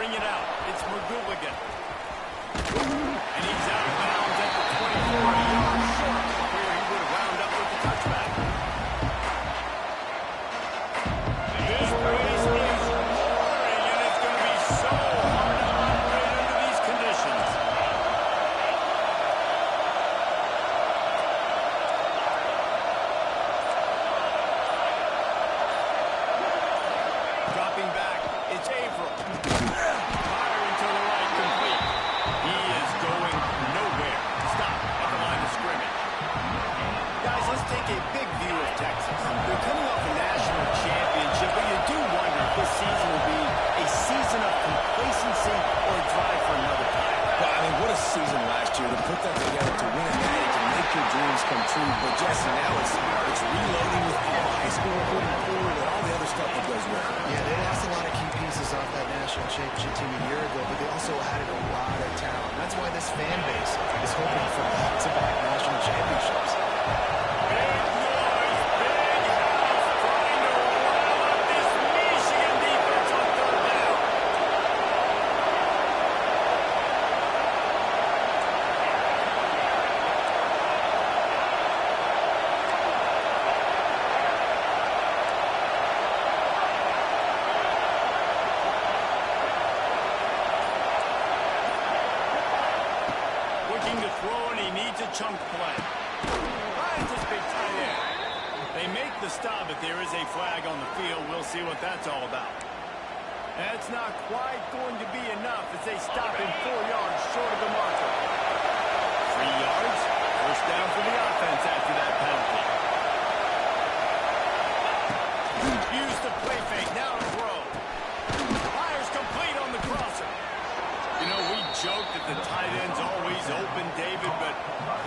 bring it out. It's McGooligan. And he's out of bounds at the 24, yards short of where he would have wound up with the touchback. This place is roaring, and it's going to be so hard to operate under these conditions. Dropping back, it's Averill. Firing to the right, complete. He is going nowhere. Stop at the line of scrimmage. Guys, let's take a big view of Texas. They're coming off a national championship, but you do wonder if this season will be a season of complacency or a drive for another time. Well, I mean, what a season last year to put that together, to win a game, to make your dreams come true. But Jesse, now it's reloading with all the high school recruiting forward and all the other stuff that goes with it. Yeah, they lost a lot of key pieces off that national championship team a year ago, but they also added a lot of talent. That's why this fan base is hoping for back-to-back national championships. Chunk play. Finds his big tight end. They make the stop, but there is a flag on the field. We'll see what that's all about. That's not quite going to be enough as they stop him 4 yards short of the marker. 3 yards. First down for the offense after that penalty. Use the play fake. Now to throw. Fires complete on the crosser. You know, we joke that the tight end's always open, David, but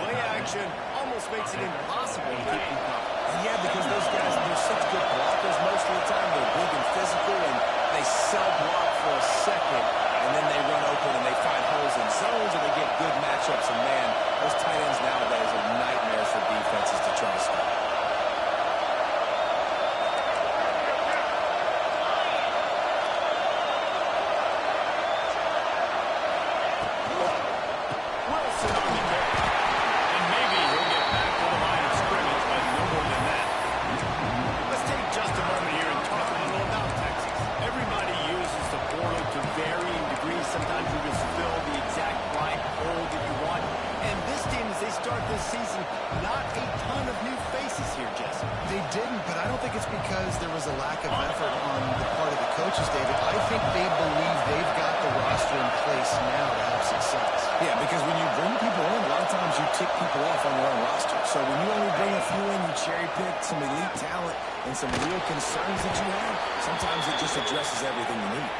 play action almost makes it impossible to keep him covered. Yeah, because those guys, they're such good blockers most of the time. They're big and physical, and they sell-block for a second, and then they run open and they find holes in zones, and they get good matchups. And, man, those tight ends nowadays are nightmares for defenses to try to stop. Season, not a ton of new faces here, Jesse. They didn't, but I don't think it's because there was a lack of effort on the part of the coaches, David. I think they believe they've got the roster in place now to have success. Yeah, because when you bring people in, a lot of times you tick people off on your own roster. So when you only bring a few in, you cherry-pick some elite talent and some real concerns that you have, sometimes it just addresses everything you need.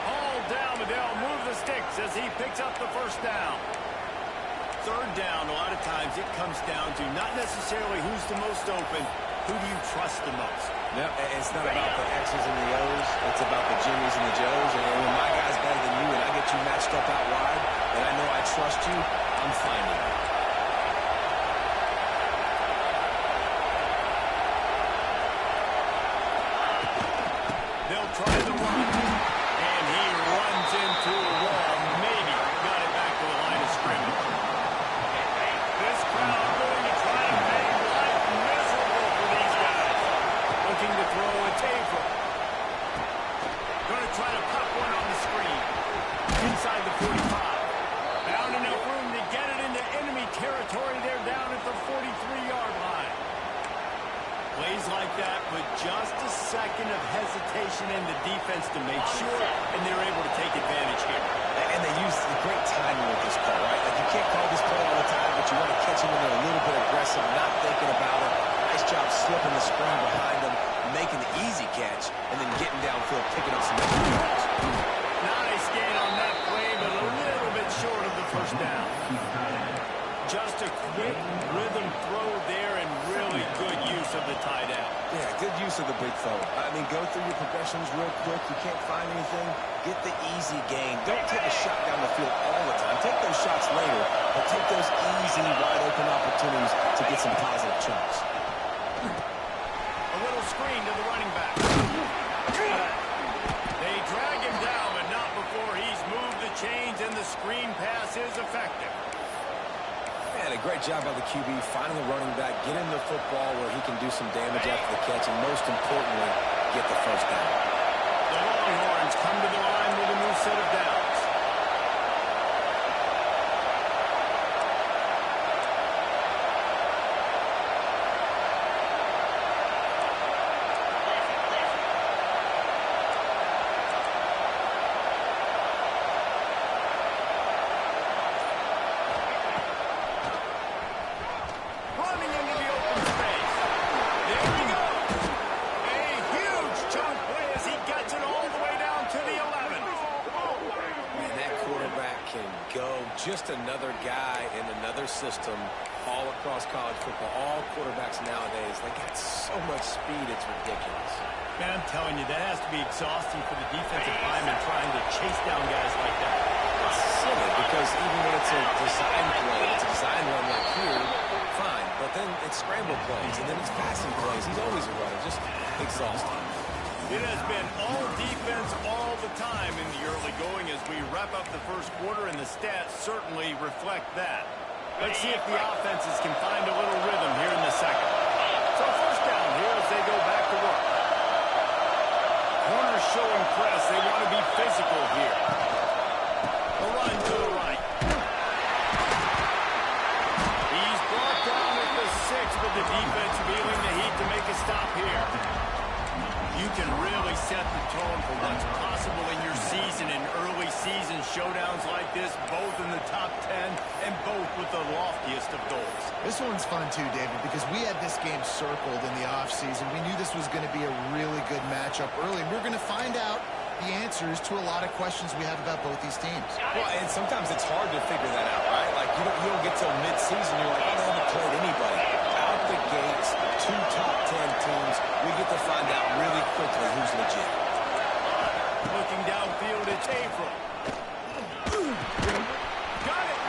All down, but they'll move the sticks as he picks up the first down. Third down, a lot of times it comes down to not necessarily who's the most open, who do you trust the most? No, it's not about the X's and the O's. It's about the Jimmies and the Joes. And when my guy's better than you and I get you matched up out wide and I know I trust you, I'm finding it. They'll try the run, and he runs into a wall. Maybe got it back to the line of scrimmage. This crowd going to try to make life miserable for these guys. Looking to throw a Averill. Going to try to pop one on the screen. Inside the 45. Found enough room to get it into enemy territory. They're down at the 43-yard line. Plays like that with just a second of hesitation in the defense to make sure, and they're able to take advantage here. And they use the great timing with this call, right? Like you can't call this play all the time, but you want to catch them when they're a little bit aggressive, not thinking about it. Nice job slipping the screen behind them, making the easy catch, and then getting downfield, picking up some extra yards. Nice gain on that play, but a little bit short of the first down. Just a quick rhythm throw there and really good use of the tight end. Yeah, good use of the big throw. I mean, go through your progressions real quick. You can't find anything. Get the easy gain. Don't take a shot down the field all the time. Take those shots later, but take those easy, wide-open opportunities to get some positive chunks. A little screen to the running back. They drag him down, but not before was effective. Man, a great job by the QB finding the running back, get him the football where he can do some damage after the catch, and most importantly, get the first down. The Longhorns come to the line with a new set of downs. Running into the open space. There he goes. A huge chunk play as he gets it all the way down to the 11. Man, that quarterback can go. Just another guy in another system all across college football. All quarterbacks nowadays, they got so much speed, it's ridiculous. Man, I'm telling you, that has to be exhausting for the defensive lineman trying to chase down guys like that. It's silly because even when it's a design play, it's a design run like here, fine. But then it's scramble plays, and then it's passing plays. He's always a runner, just exhausting. It has been all defense all the time in the early going as we wrap up the first quarter, and the stats certainly reflect that. Let's see if the offenses can find a little rhythm here in the second. So first down here as they go back to work. Corners showing press. They want to be physical here. A run to the right. He's brought down at the 6, but the defense feeling the heat to make a stop here. You can really set the tone for what's possible in your season in early season showdowns like this, both in the top 10 and both with the loftiest of goals. This one's fun too, David, because we had this game circled in the offseason. We knew this was going to be a really good matchup early. We're going to find out the answers to a lot of questions we have about both these teams. Well, and sometimes it's hard to figure that out, right? Like, you don't get till mid-season, you're like, I haven't played anybody. Out the gates, 2 top 10 teams, we get to find out really quickly who's legit. Looking downfield, it's Averill. Got it.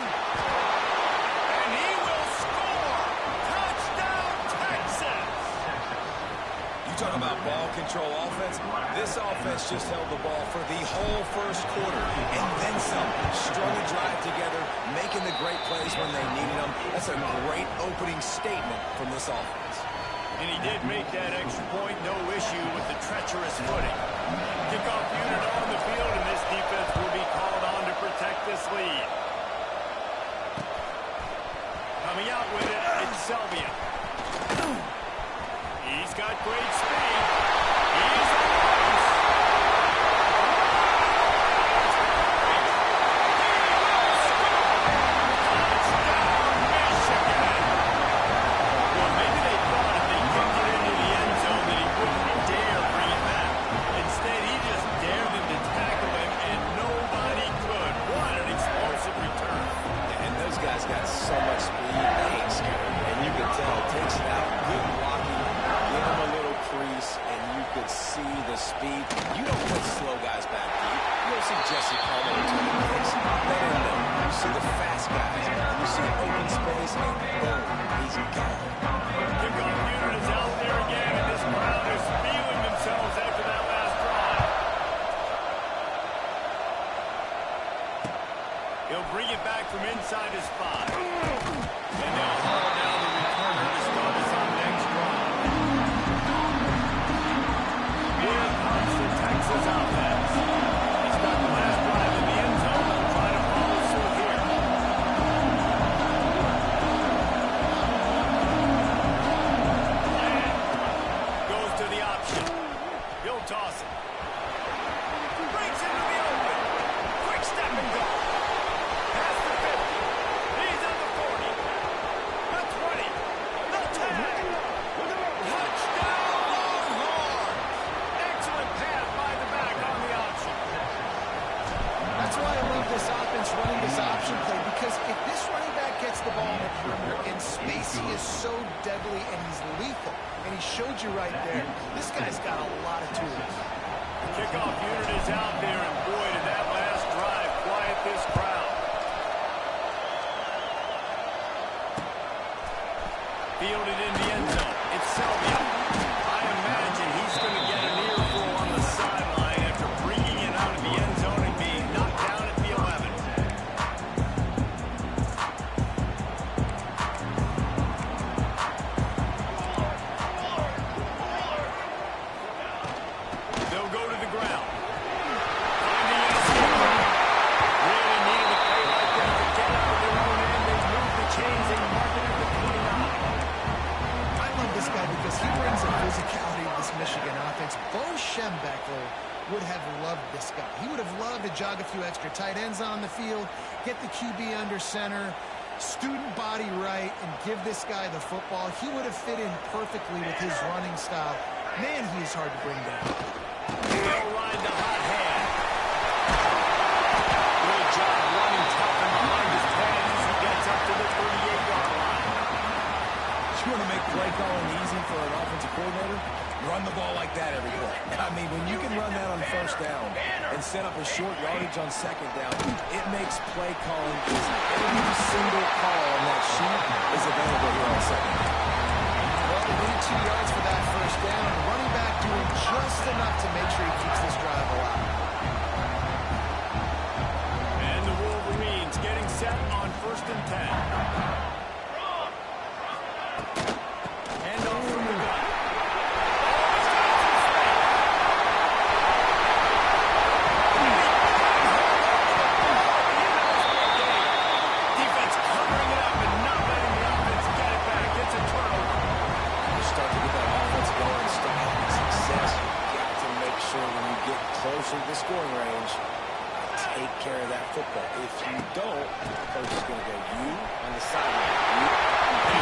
And he will score. Touchdown, Texas. You talk about ball control offense. This offense just held the ball for the whole first quarter and then some. Strung a drive together, making the great plays when they needed them. That's a great opening statement from this offense. And he did make that extra point, no issue with the treacherous footing. Kickoff unit on the field, and this defense will be called on to protect this lead. Coming out with it, it's Selvia. He's got great speed. He's on the base. Touchdown, Michigan. Well, maybe they thought if they kicked it into the end zone that he wouldn't dare bring it back. Instead, he just dared them to tackle him, and nobody could. What an explosive return. And those guys got so much speed, they ain't scared. And you can tell, takes it out, good blocking, give him a little crease, and you could see the speed. You don't put slow guys back deep. You don't see Jesse Palmer returning kicks. No. You see the fast guys. You see open space, and boom, he's gone. Kickoff unit is out there again, and this crowd is feeling themselves after that last drive. He'll bring it back from inside his 5. And they'll haul down the returner to start us on next drive. Here comes the Texas offense. He's got the last drive in the end zone. We'll try to follow suit here. Goes to the option. He'll toss it. Breaks into the open. Quick step and go. Past the 50. He's on the 40. The 20. The 10. Touchdown, Longhorns. Excellent pass by the back on the option. That's why I love this offense running this option play, because if this running back gets the ball in the perimeter in space, he is so deadly and he's lethal. And he showed you right there. This guy's got a lot of tools. The kickoff unit is out there, and boy, did that last drive quiet this crowd. Fielded in the end zone. It's Selvia. I imagine he's going to get an earful on the sideline after bringing it out of the end zone and being knocked down at the 11. Schembechler would have loved this guy. He would have loved to jog a few extra tight ends on the field, get the QB under center, student body right, and give this guy the football. He would have fit in perfectly with his running style. Man, he is hard to bring down. He'll ride the hot hand. Good job running tough and behind his pads as he gets up to the 38-yard line. You want to make play calling easy for an offensive coordinator? Run the ball like that every play. I mean, when you can run that on first down and set up a short yardage on second down, it makes play calling easy. Every single call on that sheet is available here on second down. Well, they need 2 yards for that first down. Running back doing just enough to make sure he keeps this drive alive. And the Wolverines getting set on 1st and 10. Hand off from the gun. Defense covering it up and not letting the offense get it back. It's a turnover. You start to get that offense going and start having success. You've got to make sure when you get closer to the scoring range, take care of that football. If you don't, the coach is going to go, you on the sideline.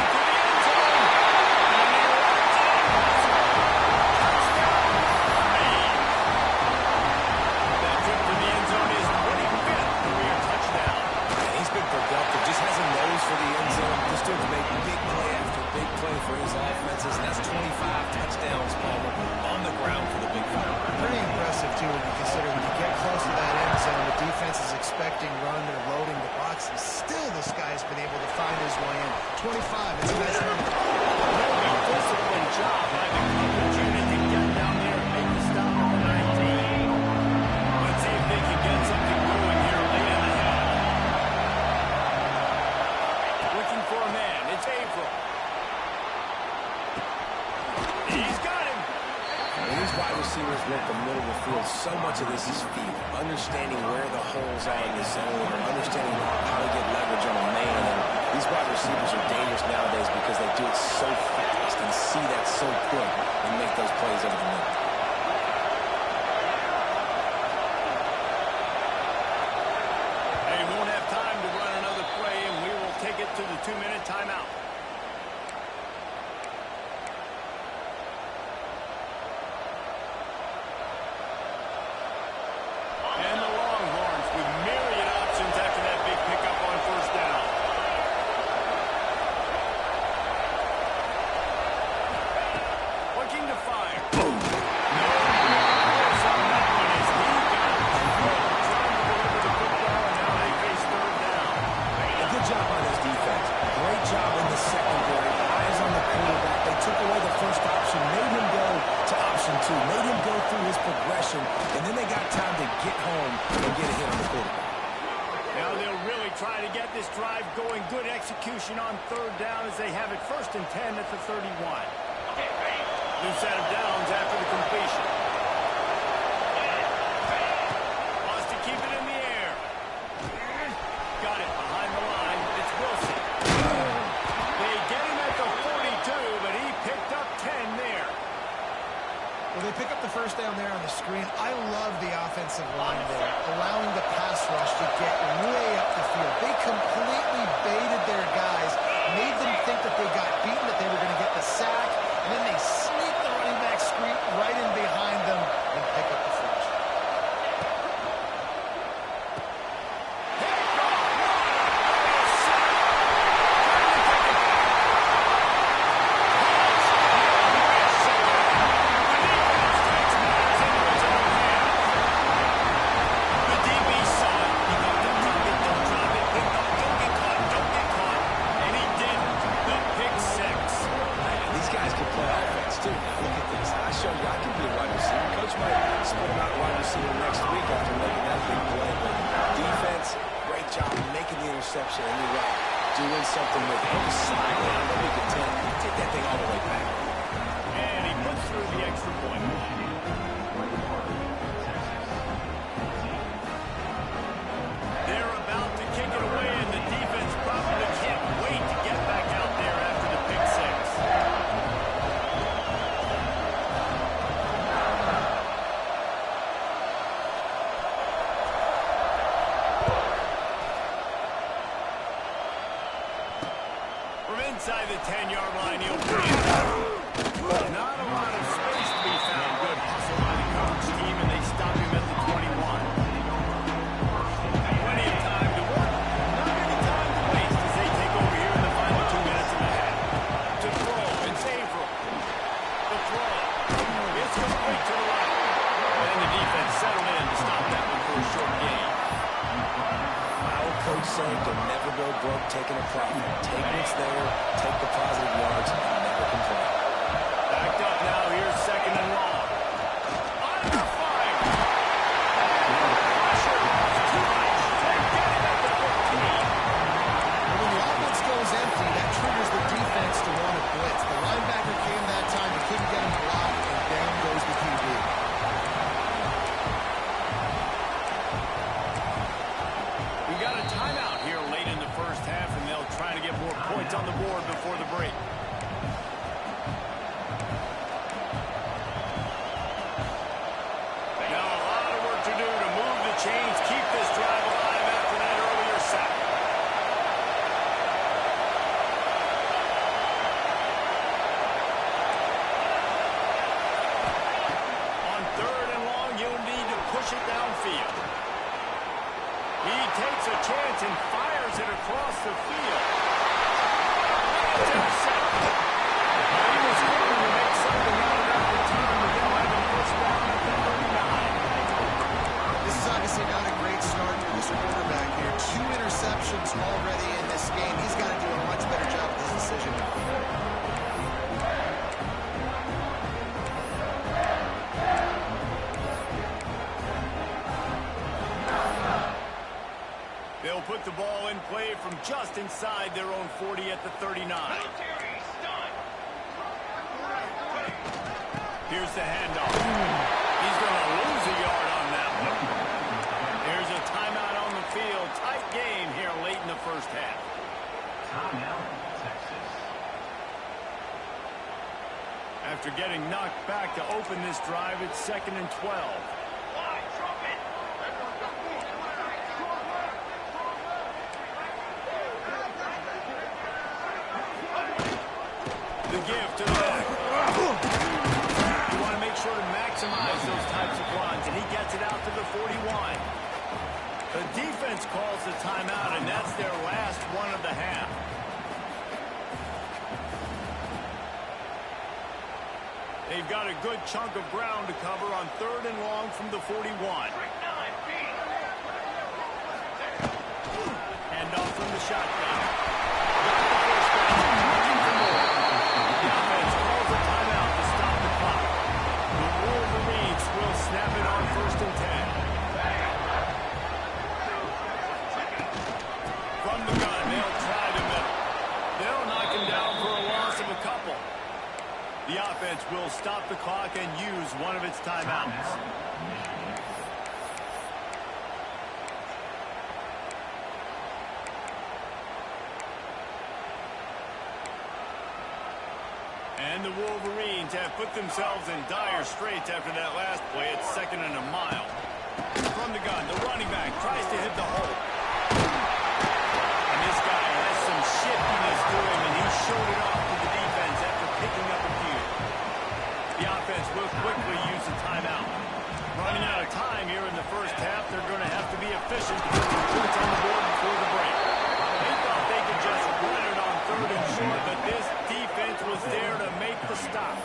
That trip to the end zone is 25th career touchdown. And he's been productive, just has a nose for the end zone. Just doing make big play after big play for his offenses. And that's 25 touchdowns, Palmer, on the ground for the Big Five. Pretty impressive, too, when you consider when you get close to that end zone, the defense is expecting run, they're loading the box, and still this guy's been able to find his way in. 25, it's a nice number. Really disciplined job by the coverage unit to get down there and make the stop at the 19. Let's see if they can get something going here late in the half. Looking for a man. It's April. He's got him. When these wide receivers work the middle of the field, so much of this is feel. Understanding where the holes are in the zone, or understanding how to get leverage on a man. And these wide receivers are dangerous nowadays because they do it so fast and see that so quick and make those plays over the middle. They won't have time to run another play, and we will take it to the 2-minute timeout. And the Longhorns with myriad options after that big pickup on 1st down. Looking to fire. No. There's on that one as he got trying to deliver the football, and now they face 3rd down. A good job by this defense. Great job in the secondary. Eyes on the quarterback. They took away the first option, made him go to option 2, made him go through his progression, and then they got time to get home and get a hit on the quarterback. Now they'll really try to get this drive going. Good execution on 3rd down as they have it 1st and 10 at the 31. New set of downs after the completion. Wants to keep it in the air. Got it behind the line. It's Wilson. They get him at the 42, but he picked up 10 there. Well, they pick up the first down there on the screen. I love the offensive line there, allowing the pass rush to get way up the field. They completely baited their guys, made them think that they got beaten, that they were going to get the sack, and then they sneak the running back screen right in behind them and pick up the first. The DB saw it. He got the target. Don't drop it. Don't get caught. Don't get caught. And he did. The pick 6. These guys can play offense, too. Look at this. I showed you I can be a wide receiver. Coach might split him out a wide receiver next week after making that big play. But defense, great job making the interception. And you're right, doing something with it. On the sideline, let me contend. Take that thing all the way back. And he puts through the extra point. They're about to kick it away, and the defense probably can't wait to get back out there after the pick 6. 10-yard line, he'll bring it. Not a lot of space to be found. Good hustle by the coverage team, and they stop him at the 21. Plenty of time to work. Not any time to waste as they take over here in the final 2 minutes of the half. To throw, it's Averill. The throw. It's complete to the right. And the defense settled in to stop that one for a short gain. Coach saying to never go broke taking a profit. Take what's there, take the positive yards, and never complain. Backed up now, here's 2nd and long. Under fire! Pressure was too much. They get it at the 15. When the offense goes empty, that triggers the defense to want to blitz. The linebacker came that time, he couldn't get him blocked, and down goes the QB. We got a timeout here late in the first half, and they'll try to get more points on the board before the break. Now a lot of work to do to move the chains, keep this drive alive after that earlier sack. On 3rd and long, you'll need to push it downfield. He takes a chance and fires it across the field. It's intercepted. He was hoping to make something out of that return, but they'll have him pushed down at the 39. This is obviously not a great start for this quarterback here. 2 interceptions already in this game. He's got to do a much better job with his decision. They'll put the ball in play from just inside their own 40 at the 39. Here's the handoff. He's going to lose a yard on that one. There's a timeout on the field. Tight game here late in the first half. Timeout, Texas. After getting knocked back to open this drive, it's 2nd and 12. The give to the back. You want to make sure to maximize those types of runs, and he gets it out to the 41. The defense calls the timeout, and that's their last one of the half. They've got a good chunk of ground to cover on 3rd and long from the 41. Hand off from the shotgun. The offense calls a timeout to stop the clock. The Wolverines will snap it on 1st and 10. From the gun, they'll try the middle. They'll knock him down for a loss of a couple. The offense will stop the clock and use one of its timeouts. And the Wolverines have put themselves in dire straits after that last play. It's 2nd and a mile. From the gun, the running back tries to hit the hole. And this guy has some shiftiness to him, and he showed it off to the defense after picking up a few. The offense will quickly use the timeout. Running out of time here in the first half, they're going to have to be efficient to put some points on the board before the break. They thought they could just run it on 3rd and short, but this defense was there to make the stop.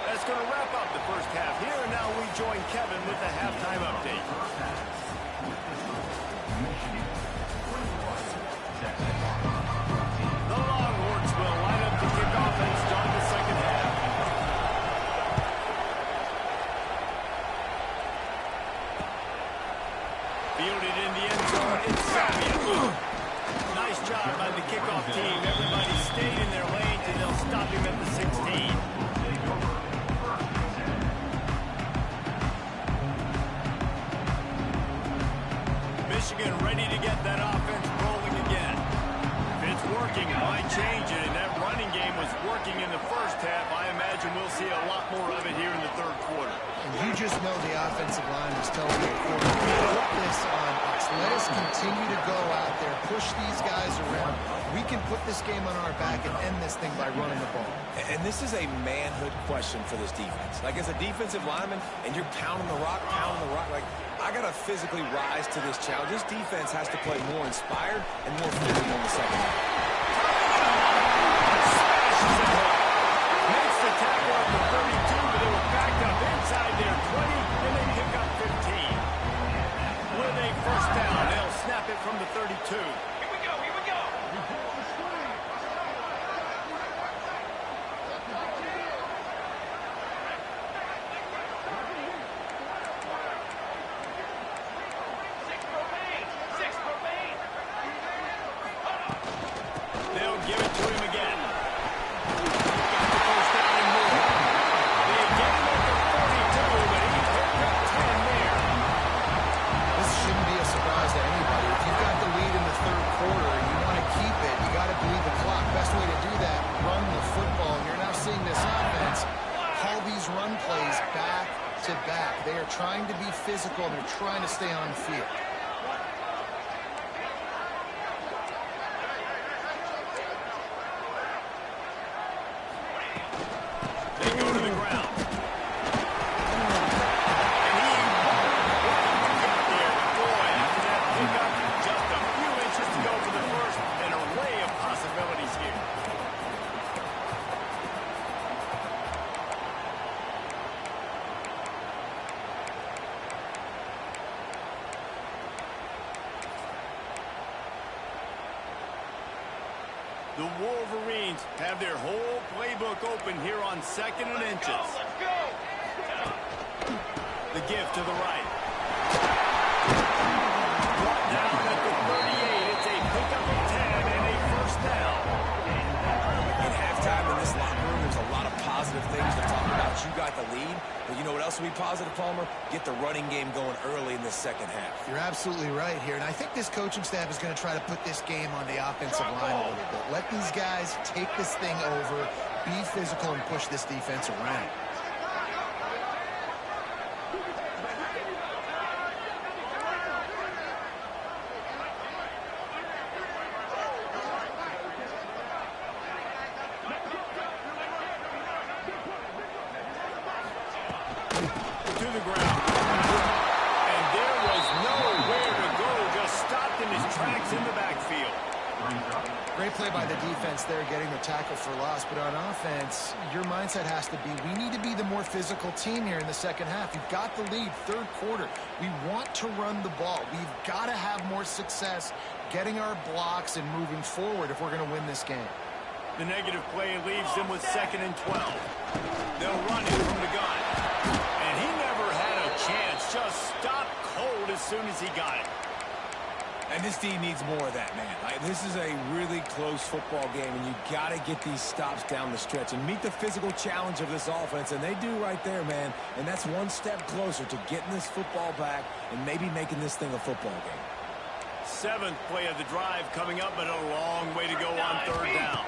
That's going to wrap up the first half here, and now we join Kevin with the halftime update. The Longhorns will line up to kick off and start the second half. Fielded in the end zone, it's Savia. Nice job by the kickoff team. Everybody stayed in their lanes, and they'll stop him at the 16. Michigan ready to get that offense rolling again. it's working, why change it? And that running game was working in the first half. I imagine we'll see a lot more of it here in the third quarter. And you just know the offensive line was telling the quarterback, put this on us. Let us continue to go out there, push these guys around. We can put this game on our back and end this thing by running the ball. And this is a manhood question for this defense. Like, as a defensive lineman, and you're pounding the rock, like, I got to physically rise to this challenge. This defense has to play more inspired and more physical in the second half. Smashes it home. Makes the tackle at the 32, but they were backed up inside their 20, and they pick up 15. With a first down, they'll snap it from the 32. They are trying to be physical, and they're trying to stay on the field. They go to the ground. And he got there. Boy, after that pickup, just a few inches to go for the first. An array of possibilities here. The Wolverines have their whole playbook open here on 2nd and inches. The give to the right. Brought down at the 38. It's a pickup of 10 and a first down. In halftime in this locker room, there's a lot of positive things to talk about. You got the lead, but you know what else will be positive, Palmer? Get the running game going early in the second half. You're absolutely right here, and I think this coaching staff is going to try to put this game on the offensive line a little bit. Let these guys take this thing over, be physical, and push this defense around. To the ground. And there was nowhere to go. Just stopped in his tracks in the backfield. Great play by the defense there, getting the tackle for loss. But on offense, your mindset has to be, we need to be the more physical team here in the second half. You've got the lead, third quarter. We want to run the ball. We've got to have more success getting our blocks and moving forward if we're going to win this game. The negative play leaves them with 2nd and 12. They'll run it from the gun. And he never had a chance. Just stopped cold as soon as he got it. And this team needs more of that, man. This is a really close football game, and you got to get these stops down the stretch and meet the physical challenge of this offense, and they do right there, man. And that's one step closer to getting this football back and maybe making this thing a football game. 7th play of the drive coming up, but a long way to go on 3rd down.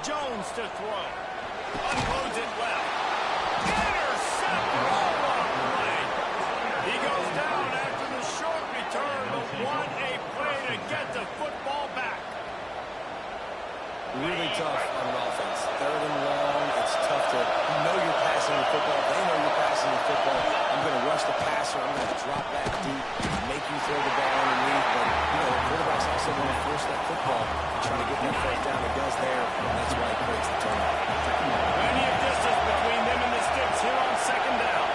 Jones to throw. Unloads it left. Intercepted. What a play. He goes down after the short return, but what a play to get the football back. Really tough on an offense. 3rd and long, it's tough to, you know you're passing the football. They know you're passing the football. I'm going to rush the passer. I'm going to drop back deep, make you throw the ball underneath. But, you know, the quarterback's also going to force that football and try to get that first down. It does there, and that's why it creates the turnover. Plenty of distance between them and the sticks here on 2nd down.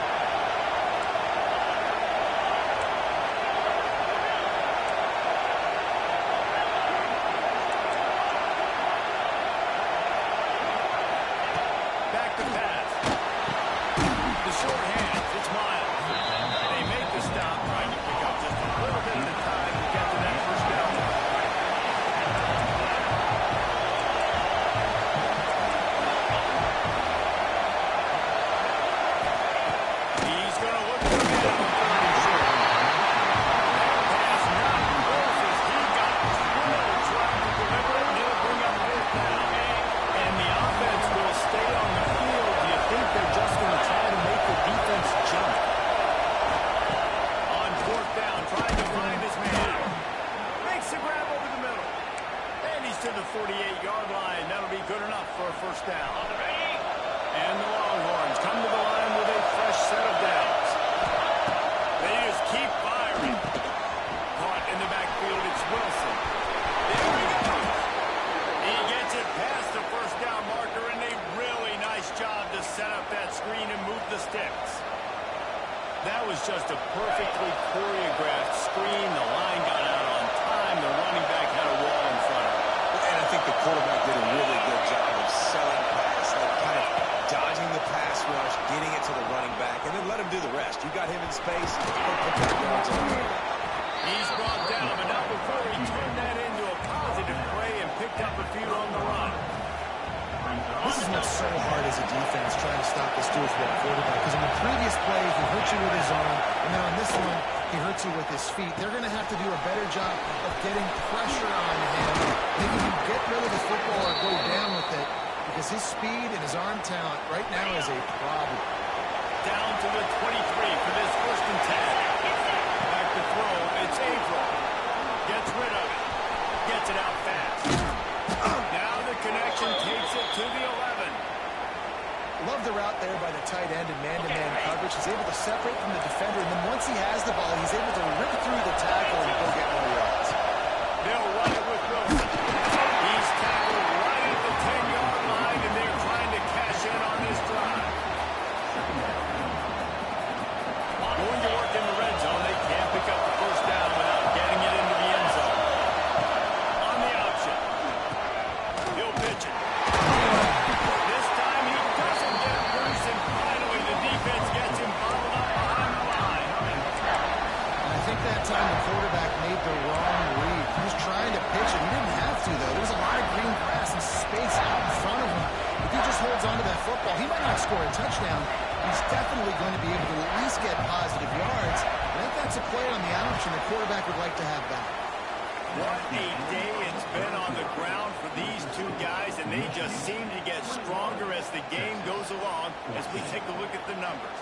Back to pass. The short hands, it's Miles. They make the stop, trying to pick up just a little bit 48-yard line. That'll be good enough for a first down. And the Longhorns come to the line with a fresh set of downs. They just keep firing. Caught in the backfield, it's Wilson. There we go. He gets it past the first down marker, and a really nice job to set up that screen and move the sticks. That was just a perfectly choreographed screen. The line got out on time. The running back had a wall in front of him. And I think the quarterback did a really good job of selling pass, like kind of dodging the pass rush, getting it to the running back, and then let him do the rest. You got him in space, he'll pick up yards on the running back. He's brought down, but not before he turned that into a positive play and picked up a few on the run. This is what's so hard as a defense trying to stop this dual threat quarterback, because in the previous play he hurt you with his arm, and then on this one he hurts you with his feet. They're going to have to do a better job of getting pressure on him, making him get rid of the football or go down with it, because his speed and his arm talent right now is a problem. Down to the 23 for this 1st and 10. Back to throw, it's Averill. Gets rid of it. Gets it out fast. Now the connection takes it to the 11. Love the route there by the tight end in man-to-man coverage. He's able to separate from the defender, and then once he has the ball, he's able to rip through the tackle and go get more yards. They'll run it with Wilson. He's tackled right at the 10-yard line, and they're trying to cash in on this drive. Going to work in the red zone. They can't pick up the first down without getting it into the end zone. On the option. He'll pitch it. This time he doesn't get loose, and finally the defense gets him bottled up behind the line. And I think that time the quarterback made the wrong read. He was trying to pitch it. He didn't have to, though. There was a lot of green grass and space out in front of him. If he just holds on to that football, he might not score a touchdown. He's definitely going to be able to at least get positive yards. I think that's a play on the option the quarterback would like to have back. What a day it's been on the ground for these two guys, and they just seem to get stronger as the game goes along as we take a look at the numbers.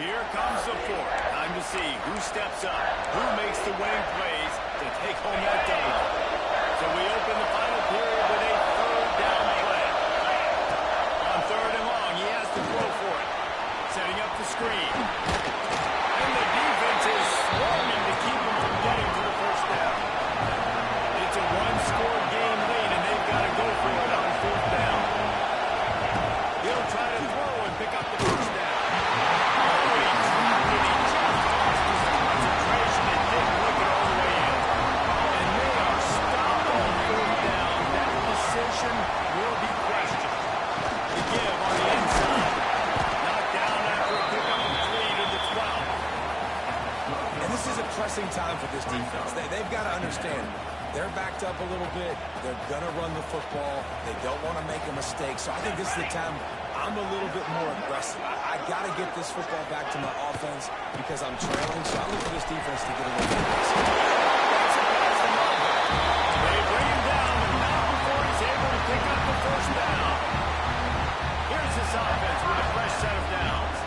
Here comes the 4th. Time to see who steps up, who makes the winning plays to take home that W. So we open the final period with a 3rd down play. On 3rd and long, he has to throw for it. Setting up the screen. And the defense is swarming to keep him from getting to the first down. It's a one-score game lead, and they've got to go for it on 4th down. He'll try to throw and pick up the first down. Oh, he dropped it. He just lost his concentration and didn't look it all the way in. And they are stopped on 4th down. That decision will be questioned. The give on the inside. Knocked down after a pickup of 3 to the 12. And this is a pressing time for this defense. They've got to understand, they're backed up a little bit. They're going to run the football. They don't want to make a mistake. So I think this is the time I'm a little bit more aggressive. I got to get this football back to my offense because I'm trailing. So I look for this defense to get a little bit aggressive. They bring him down, but not before he's able to pick up the first down. Here's this offense with a fresh set of downs.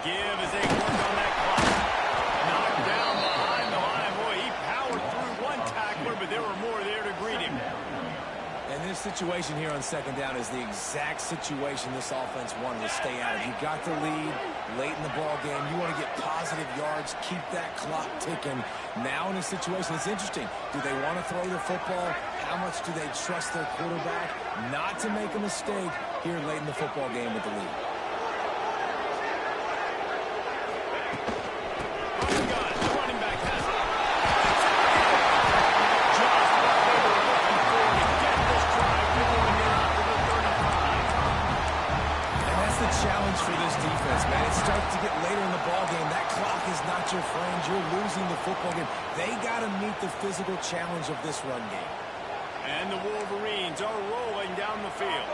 Give as they work on that clock. Knocked down behind the line. Boy, he powered through one tackler, but there were more there to greet him. And this situation here on 2nd down is the exact situation this offense wanted to stay out of. You got the lead late in the ball game. You want to get positive yards, keep that clock ticking. Now in a situation, it's interesting. Do they want to throw the football? How much do they trust their quarterback not to make a mistake here late in the football game with the lead? Challenge for this defense, man. It starts to get later in the ball game. That clock is not your friend. You're losing the football game. They got to meet the physical challenge of this run game. And the Wolverines are rolling down the field.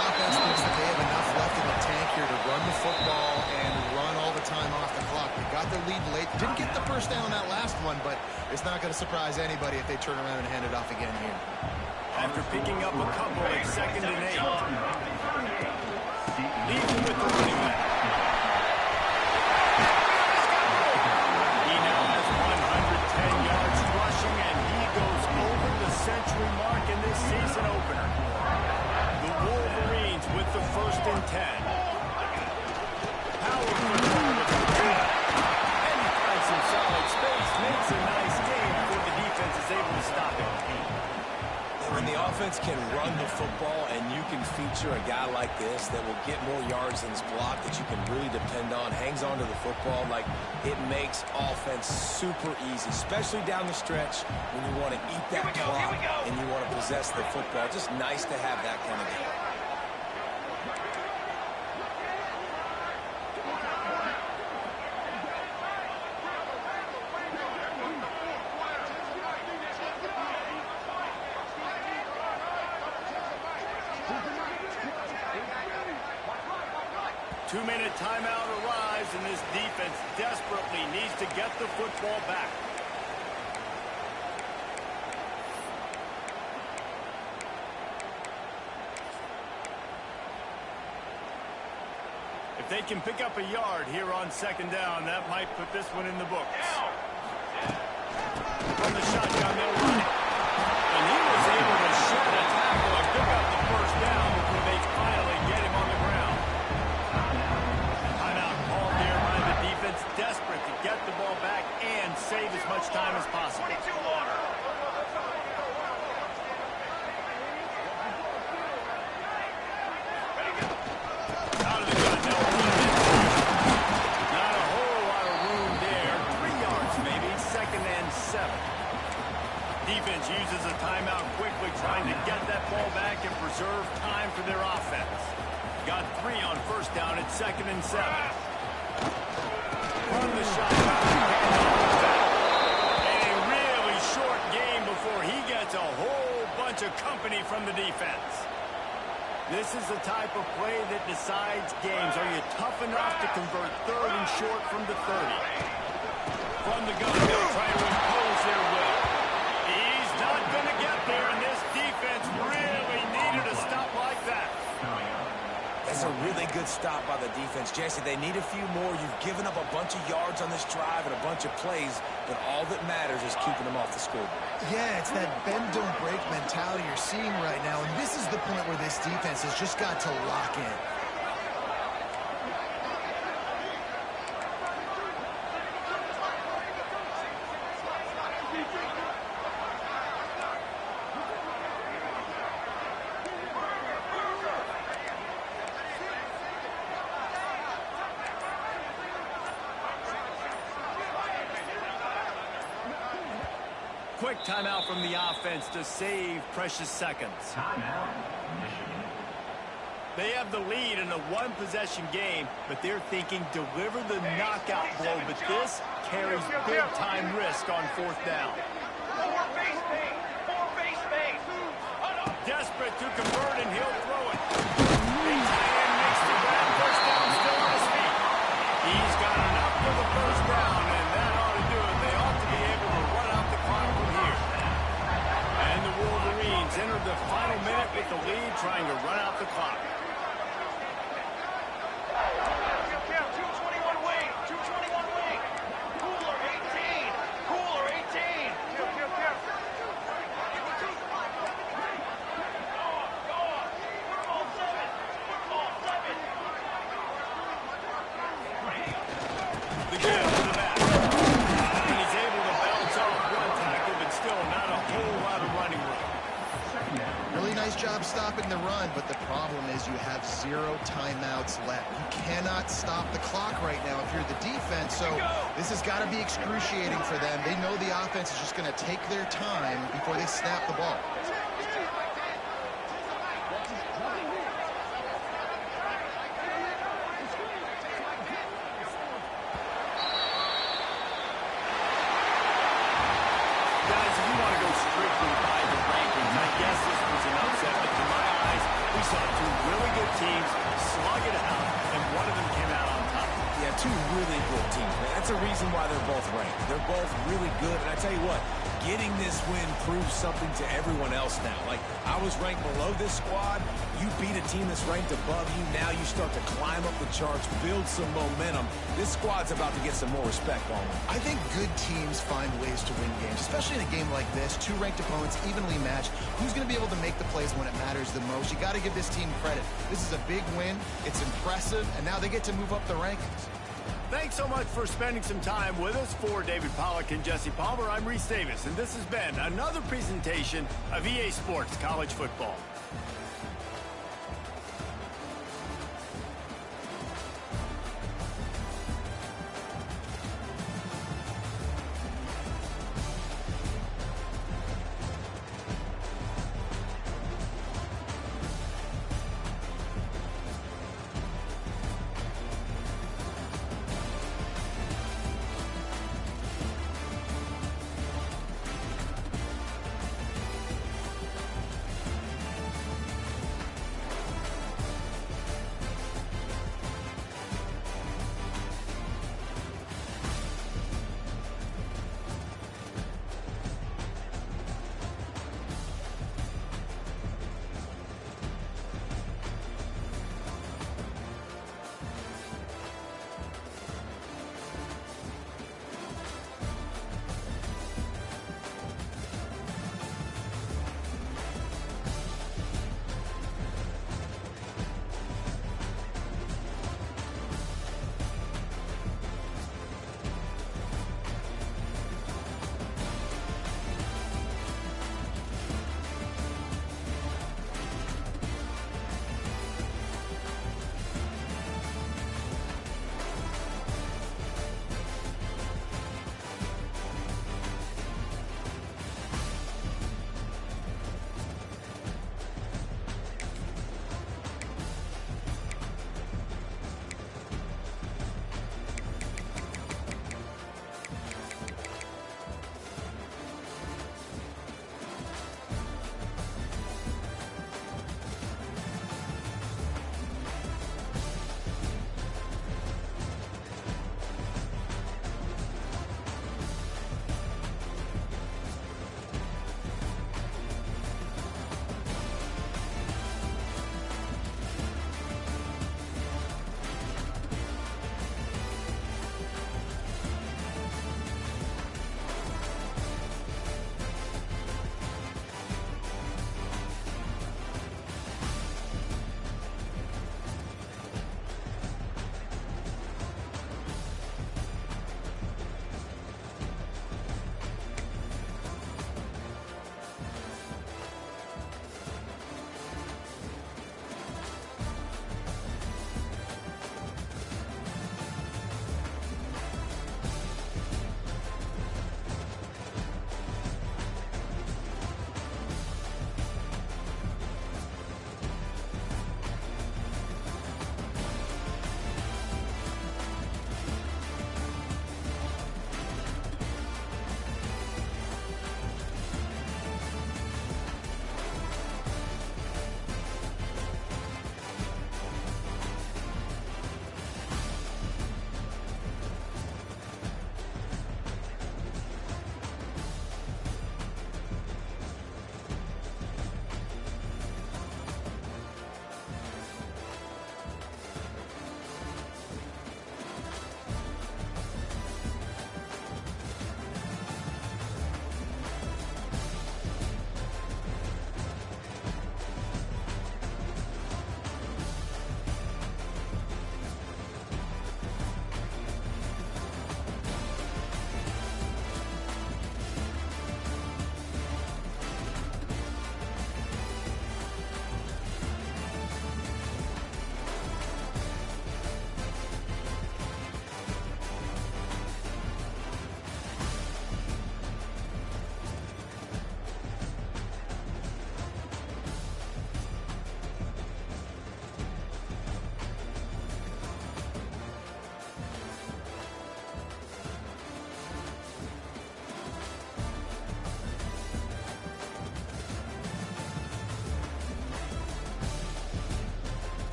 offense thinks that they have enough left in the tank here to run the football and run all the time off the clock. They got their lead late. Didn't get the first down on that last one, but it's not going to surprise anybody if they turn around and hand it off again here. After picking up a couple at 2nd and 8. Even with the running back. He now has 110 yards rushing, and he goes over the century mark in this season opener. The Wolverines with the 1st and 10. Power football with the ball. And he finds some solid space, makes a nice game before the defense is able to stop it. When the offense can run the football and you can feature a guy like this that will get more yards than his block that you can really depend on, hangs on to the football, like it makes offense super easy, especially down the stretch when you want to eat that clock and you want to possess the football. Just nice to have that kind of game. Two-minute timeout arrives, and this defense desperately needs to get the football back. If they can pick up a yard here on 2nd down, that might put this one in the books. From the shotgun, they'll run it. And he was able to shed a tackle and pick up the 1st down before they finally get him on the ground. Desperate to get the ball back and save as much time as possible. 22 order. Out of the gun, no. Not a whole lot of room there. 3 yards maybe, 2nd and 7. Defense uses a timeout quickly, trying to get that ball back and preserve time for their offense. Got 3 on 1st down at 2nd and 7. From the shotgun. And a really short game before he gets a whole bunch of company from the defense. This is the type of play that decides games. Are you tough enough to convert 3rd and short from the 30? From the gun, they'll try to impose their will. He's not going to get there, and this defense really needed a stop like that. That's a really good stop by the defense. Jesse, they need a few more. You've given up a bunch of yards on this drive and a bunch of plays, but all that matters is keeping them off the scoreboard. Yeah, it's that bend, don't break mentality you're seeing right now, and this is the point where this defense has just got to lock in. Quick timeout from the offense to save precious seconds. They have the lead in a one-possession game, but they're thinking deliver the knockout blow, but this carries big-time risk on 4th down. Desperate to convert, and he'll throw it. Big tight end makes the grab. 1st down, still on his feet. He's got enough for the 1st down, and that ought to do it. They ought to be able to run out the clock from here. And the Wolverines enter the final minute with the lead, trying to run out the clock. 221 wing. Cooler 18. Cooler 18. The give to the back. And he's able to bounce off one tackle, but still not a whole lot of running room. Really nice job stopping the run, but the problem is you have 0 timeouts left. You cannot stop the clock right now if you're the defense, so this has got to be excruciating for them. They know the offense is just going to take their time before they snap the ball. Guys, if you want to go strictly by the rankings, I guess this was an upset, but to my eyes, we saw 2 really good teams, man. That's a reason why they're both ranked. They're both really good. And I tell you what, getting this win proves something to everyone else now. Like, I was ranked below this squad. You beat a team that's ranked above you. Now you start to climb up the charts, build some momentum. This squad's about to get some more respect on them. I think good teams find ways to win games, especially in a game like this. Two ranked opponents, evenly matched. Who's going to be able to make the plays when it matters the most? You got to give this team credit. This is a big win. It's impressive, and now they get to move up the rankings. Thanks so much for spending some time with us. For David Pollack and Jesse Palmer, I'm Reese Davis, and this has been another presentation of EA Sports College Football.